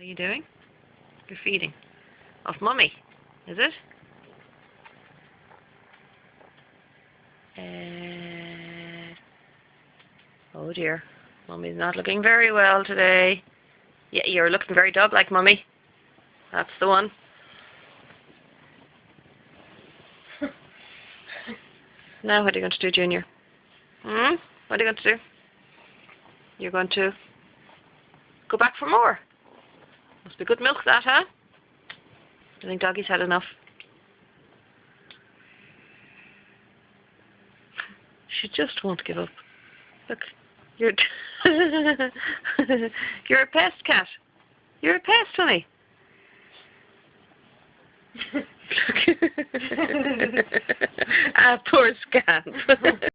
What are you doing? You're feeding. Off Mummy, is it? Oh dear. Mummy's not looking very well today. Yeah, you're looking very dub like Mummy. That's the one. Now what are you going to do, Junior? What are you going to do? You're going to go back for more. Must be good milk, that, huh? I think Doggy's had enough. She just won't give up. Look, you're you're a pest, cat. You're a pest, honey. Look. Ah, poor Scamp.